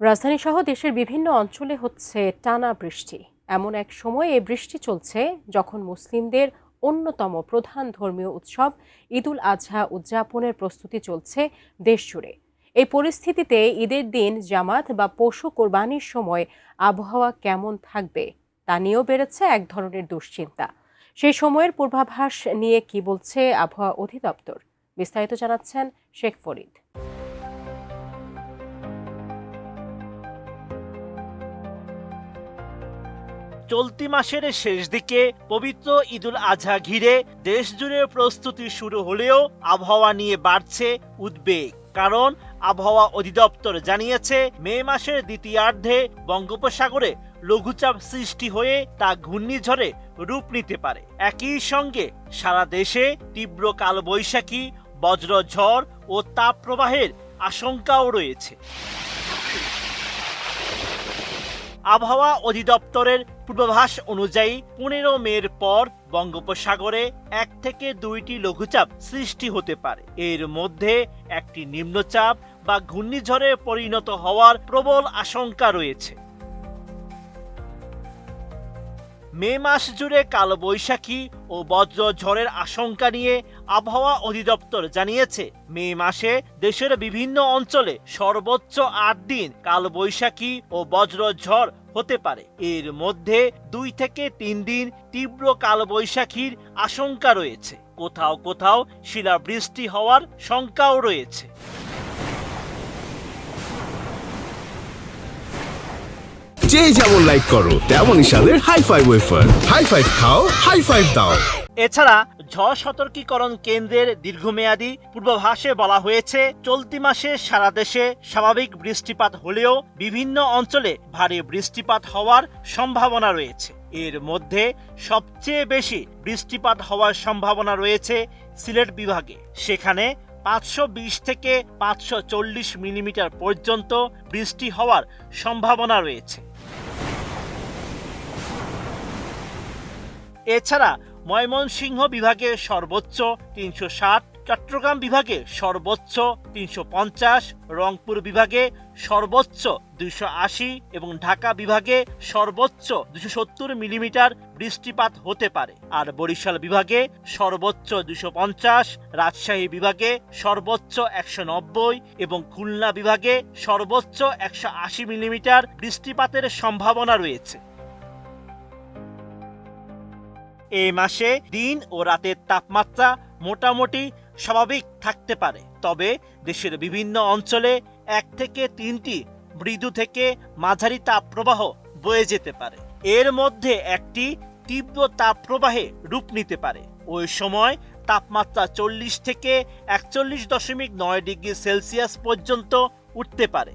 রাজধানী সহ দেশের বিভিন্ন অঞ্চলে হচ্ছে টানা বৃষ্টি। এমন এক সময় এই বৃষ্টি চলছে যখন মুসলিমদের অন্যতম প্রধান ধর্মীয় উৎসব ঈদুল আজহা উদযাপনের প্রস্তুতি চলছে দেশ জুড়ে। এই পরিস্থিতিতে ঈদের দিন জামাত বা পশু কোরবানির সময় আবহাওয়া কেমন থাকবে তা নিয়েও বেড়েছে এক ধরনের দুশ্চিন্তা। সেই সময়ের পূর্বাভাস নিয়ে কি বলছে আবহাওয়া অধিদপ্তর, বিস্তারিত জানাচ্ছেন শেখ ফরিদ। চলতি মাসের শেষ দিকে পবিত্র ঈদুল আজহা ঘিরে দেশ জুড়ে প্রস্তুতি শুরু হলেও আবহাওয়া নিয়ে বাড়ছে উদ্বেগ। কারণ আবহাওয়া অধিদপ্তর জানিয়েছে, মে মাসের দ্বিতীয়ার্ধে বঙ্গোপসাগরে লঘুচাপ সৃষ্টি হয়ে তা ঘূর্ণিঝড়ে রূপ নিতে পারে। একই সঙ্গে সারা দেশে তীব্র কালবৈশাখী, বজ্রঝড় ও তাপপ্রবাহের আশঙ্কাও রয়েছে। আবহাওয়া অধিদপ্তরের পূর্বাভাস অনুযায়ী 15 মের পর বঙ্গোপসাগরে 1 থেকে 2টি লঘুচাপ সৃষ্টি হতে পারে। এর মধ্যে একটি নিম্নচাপ বা ঘূর্ণিঝড়ে পরিণত হওয়ার প্রবল আশঙ্কা রয়েছে। মে মাস জুড়ে কালবৈশাখী ও বজ্রঝড়ের আশঙ্কা নিয়ে আবহাওয়া অধিদপ্তর জানিয়েছে, মে মাসে দেশের বিভিন্ন অঞ্চলে সর্বোচ্চ 8 দিন কালবৈশাখী ও বজ্রঝড় হতে পারে। এর মধ্যে 2 থেকে 3 দিন তীব্র কালবৈশাখীর আশঙ্কা রয়েছে। কোথাও কোথাও শিলাবৃষ্টি হওয়ার শঙ্কাও রয়েছে। যে যেমন লাইক করো তেমনই স্বাদের high five wafer. High five খাও, হাই ফাইভ দাও। এছাড়া ঝড় সতর্কীকরণ কেন্দ্রের দীর্ঘমেয়াদী পূর্বাভাসে বলা হয়েছে, চলতি মাসে সারা দেশে স্বাভাবিক বৃষ্টিপাত হলেও বিভিন্ন অঞ্চলে ভারী বৃষ্টিপাত হওয়ার সম্ভাবনা রয়েছে। এর মধ্যে সবচেয়ে বেশি বৃষ্টিপাত হওয়ার সম্ভাবনা রয়েছে সিলেট বিভাগে। সেখানে 520 থেকে 540 মিলিমিটার পর্যন্ত বৃষ্টি হওয়ার সম্ভাবনা রয়েছে। এছাড়া ময়মনসিংহ বিভাগে সর্বোচ্চ 360, চট্টগ্রাম বিভাগে সর্বোচ্চ 350, রংপুর বিভাগে সর্বোচ্চ 280 এবং ঢাকা বিভাগে সর্বোচ্চ 270 মিলিমিটার বৃষ্টিপাত হতে পারে। আর বরিশাল বিভাগে সর্বোচ্চ 250, রাজশাহী বিভাগে সর্বোচ্চ 190 এবং খুলনা বিভাগে সর্বোচ্চ 180 মিলিমিটার বৃষ্টিপাতের সম্ভাবনা রয়েছে। এই মাসে দিন ও রাতের তাপমাত্রা মোটামুটি স্বাভাবিক থাকতে পারে, তবে দেশের বিভিন্ন অঞ্চলে 1 থেকে 3টি মৃদু থেকে মাঝারি তাপপ্রবাহ বয়ে যেতে পারে। এর মধ্যে একটি তীব্র তাপপ্রবাহে রূপ নিতে পারে। ওই সময় তাপমাত্রা 40 থেকে 41.9 ডিগ্রি সেলসিয়াস পর্যন্ত উঠতে পারে।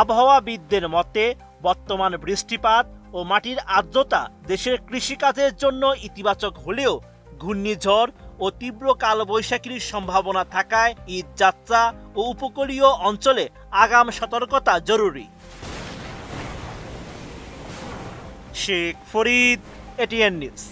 আবহাওয়াবিদদের মতে, বর্তমান বৃষ্টিপাত ও মাটির আর্দ্রতা দেশের কৃষিকাজের জন্য ইতিবাচক হলেও ঘূর্ণিঝড় ও তীব্র কালবৈশাখীর সম্ভাবনা থাকায় ঈদ যাত্রা ও উপকূলীয় অঞ্চলে আগাম সতর্কতা জরুরি। Sheikh Farid, ATN news.